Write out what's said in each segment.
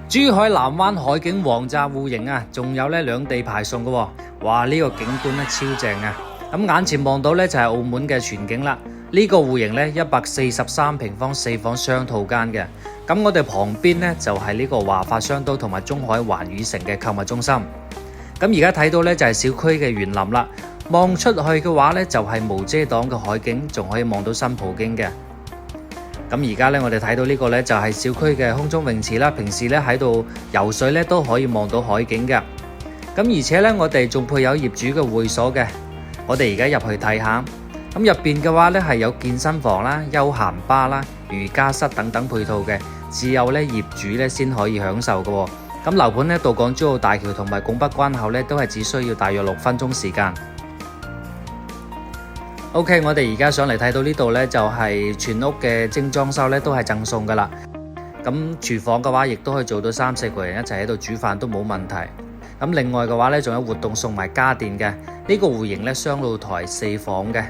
珠海南灣海景王炸戶型啊，仲有咧兩地排送嘅喎。哇！呢個景觀咧超正啊！咁眼前望到咧就係澳門嘅全景啦。呢個戶型咧143平方4房雙套間嘅。咁我哋旁邊咧就係呢個華發商都同埋中海環宇城嘅購物中心。咁而家睇到咧就係小區嘅園林啦。望出去嘅話咧就係無遮擋嘅海景，仲可以望到新葡京嘅。咁而家咧，我哋睇到呢個咧就係小區嘅空中泳池啦。平時咧喺度游水咧都可以望到海景嘅。咁而且咧，我哋仲配有業主嘅會所嘅。我哋而家入去睇下。咁入邊嘅話咧係有健身房啦、休閒吧啦、瑜伽室等等配套嘅，只有咧業主咧先可以享受嘅。咁樓盤咧到港珠澳大橋同埋拱北關口咧都係只需要大約6分鐘時間。OK， 我哋而家上嚟睇到呢度呢，就係全屋嘅精裝修呢，都係贈送噶啦。咁廚房嘅話，亦都可以做到3、4個人一齊喺度煮飯都冇問題。咁另外嘅話呢，仲有活動送埋家電嘅。呢個戶型呢，雙露台4房嘅。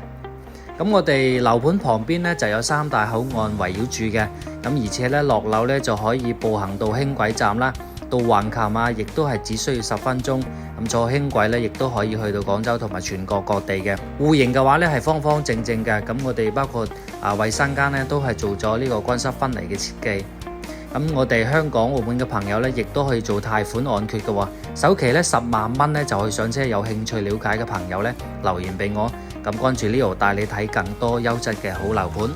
咁我哋樓盤旁邊呢，就有3大口岸圍繞住嘅。咁而且呢，落樓呢，就可以步行到輕軌站啦，到橫琴啊，亦都係只需要10分鐘。咁坐輕軌咧，亦都可以去到廣州同埋全國各地嘅。戶型嘅話咧係方方正正嘅。咁我哋包括衛生間咧都係做咗呢個乾濕分離嘅設計。咁我哋香港、澳門嘅朋友咧，亦都可以做貸款按揭嘅喎。首期咧10萬蚊咧就可以上車。有興趣了解嘅朋友咧，留言俾我。咁關注Leo帶你睇更多優質嘅好樓盤。